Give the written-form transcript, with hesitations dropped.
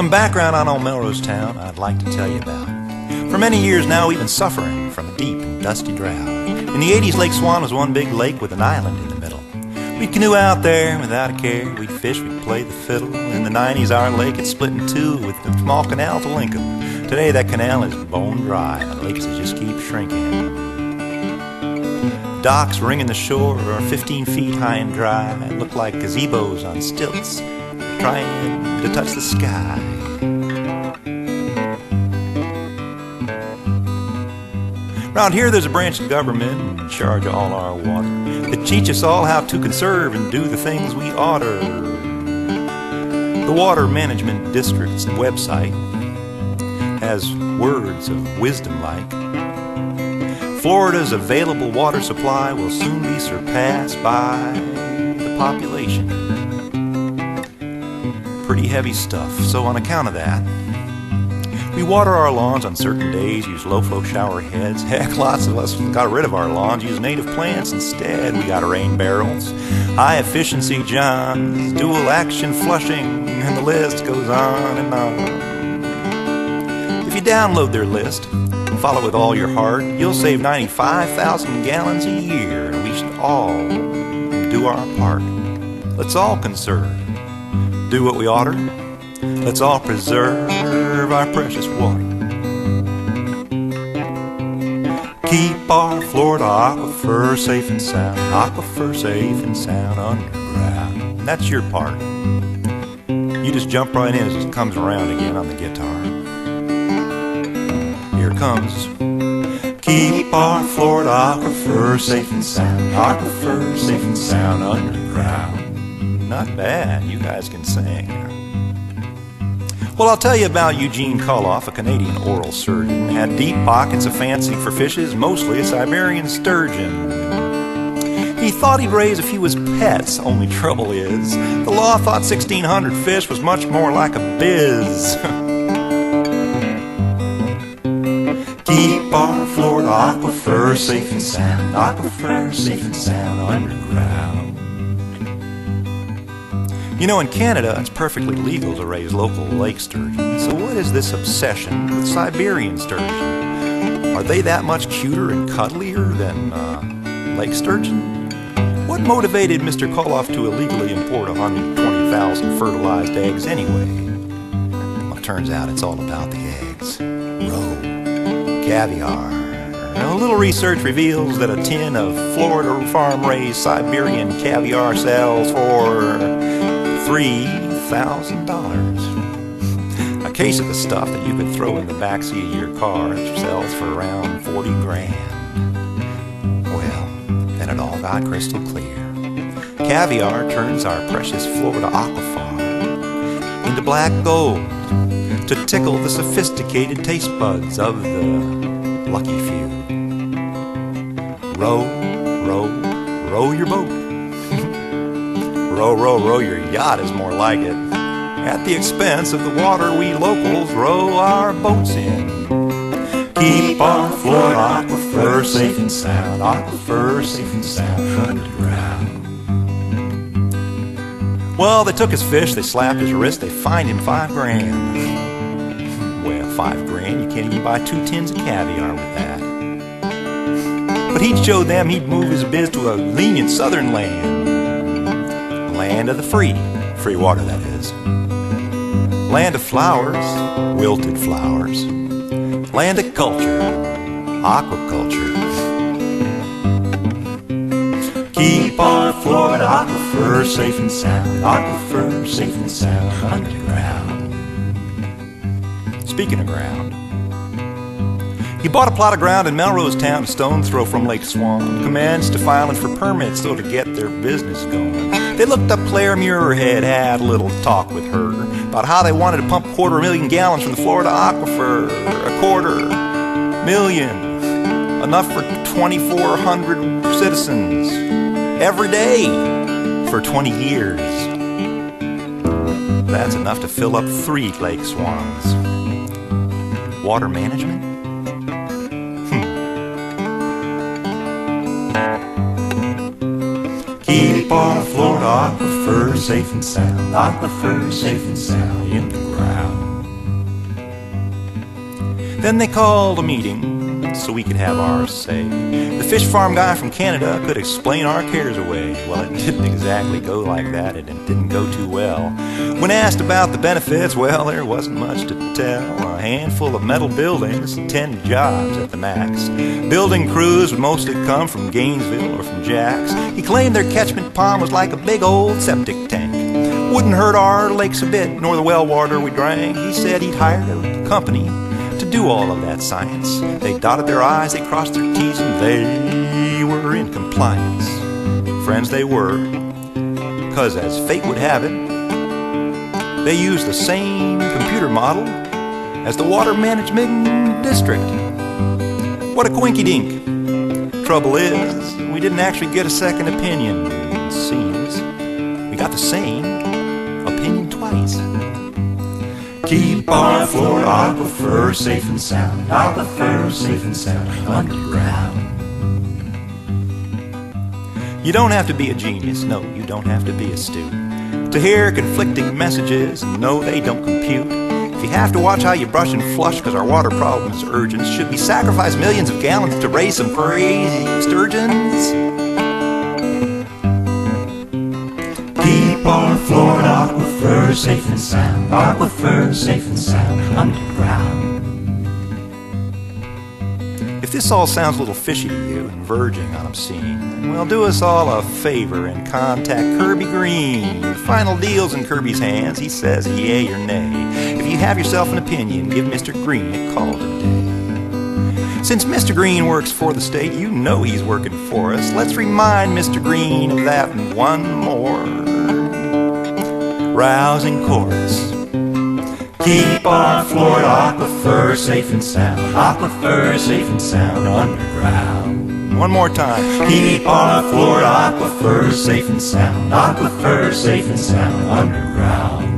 Some background on old Melrose town I'd like to tell you about. For many years now we've been suffering from a deep and dusty drought. In the 80s, Lake Swan was one big lake with an island in the middle. We'd canoe out there without a care, we'd fish, we'd play the fiddle. In the 90s our lake had split in two with the small canal to link 'em. Today that canal is bone dry, the lakes just keep shrinking. Docks ringing the shore are 15 feet high and dry, look like gazebos on stilts, trying to touch the sky. Round here there's a branch of government in charge of all our water that teach us all how to conserve and do the things we oughter. The Water Management District's website has words of wisdom like, Florida's available water supply will soon be surpassed by the population. Pretty heavy stuff, so on account of that, we water our lawns on certain days, use low-flow shower heads. Heck, lots of us got rid of our lawns, use native plants instead. We got rain barrels, high-efficiency johns, dual-action flushing, and the list goes on and on. If you download their list and follow with all your heart, you'll save 95,000 gallons a year, and we should all do our part. Let's all conserve, do what we oughter. Let's all preserve our precious water. Keep our Florida aquifer safe and sound, aquifer safe and sound underground. That's your part. You just jump right in as it comes around again on the guitar. Here it comes. Keep our Florida aquifer safe and sound, aquifer safe and sound underground. Not bad, you guys can sing. Well, I'll tell you about Eugene Kholov, a Canadian oral surgeon. Had deep pockets of fancy for fishes, mostly a Siberian sturgeon. He thought he'd raise a few as pets, only trouble is, the law thought 1,600 fish was much more like a biz. Keep our Florida aquifer safe and sound, aquifer safe and sound underground. You know, in Canada, it's perfectly legal to raise local lake sturgeon. So what is this obsession with Siberian sturgeon? Are they that much cuter and cuddlier than lake sturgeon? What motivated Mr. Kholov to illegally import 120,000 fertilized eggs anyway? Well, it turns out it's all about the eggs. Roe, caviar. Now, a little research reveals that a tin of Florida farm-raised Siberian caviar sells for $3,000. A case of the stuff that you could throw in the backseat of your car sells for around 40 grand. Well, then it all got crystal clear. Caviar turns our precious Florida aquifer into black gold to tickle the sophisticated taste buds of the lucky few. Row, row, row your boat. Row, row, row your yacht is more like it. At the expense of the water we locals row our boats in. Keep our Florida aquifer safe and sound, aquifer safe and sound underground. Well, they took his fish, they slapped his wrist, they fined him $5 grand. Well, $5 grand, you can't even buy 2 tins of caviar with that. But he'd show them he'd move his biz to a lenient southern land. Land of the free water that is. Land of flowers, wilted flowers. Land of culture, aquaculture. Keep our Florida aquifer safe and sound, aquifer safe and sound underground. Speaking of ground, he bought a plot of ground in Melrose town, a stone's throw from Lake Swan. Commenced to filing for permits so to get their business going. They looked up cmuirhead, had a little talk with her about how they wanted to pump 250,000 gallons from the Florida aquifer. 250,000, enough for 2,400 citizens every day for 20 years. That's enough to fill up 3 Lake Swans. Water management? Keep our Florida aquifer safe and sound, aquifer safe and sound in the ground. Then they called a meeting so we could have our say. The fish farm guy from Canada could explain our cares away. Well, it didn't exactly go like that, and it didn't go too well. When asked about the benefits, well, there wasn't much to tell. A handful of metal buildings, 10 jobs at the max. Building crews would mostly come from Gainesville or from Jack's. He claimed their catchment pond was like a big old septic tank. Wouldn't hurt our lakes a bit, nor the well water we drank. He said he'd hired a company to do all of that science. They dotted their I's, they crossed their T's, and they were in compliance. Friends, they were, because as fate would have it, they used the same computer model as the Water Management District. What a quinky-dink. Trouble is, we didn't actually get a second opinion, it seems. We got the same opinion twice. Keep our Florida aquifer safe and sound, aquifer safe and sound underground. You don't have to be a genius, no, you don't have to be a student to hear conflicting messages and know they don't compute. If you have to watch how you brush and flush because our water problem is urgent, should we sacrifice millions of gallons to raise some crazy sturgeons? Keep our Florida aquifer safe and sound, aquifer safe and sound underground. If this all sounds a little fishy to you and verging on obscene, then well, do us all a favor and contact Kirby Green. Final deal's in Kirby's hands. He says yay or nay. If you have yourself an opinion, give Mr. Green a call today. Since Mr. Green works for the state, you know he's working for us. Let's remind Mr. Green of that one more rousing chorus. Keep our Florida aquifer safe and sound, aquifer safe and sound underground. One more time. Keep our Florida aquifer safe and sound, aquifer safe and sound underground.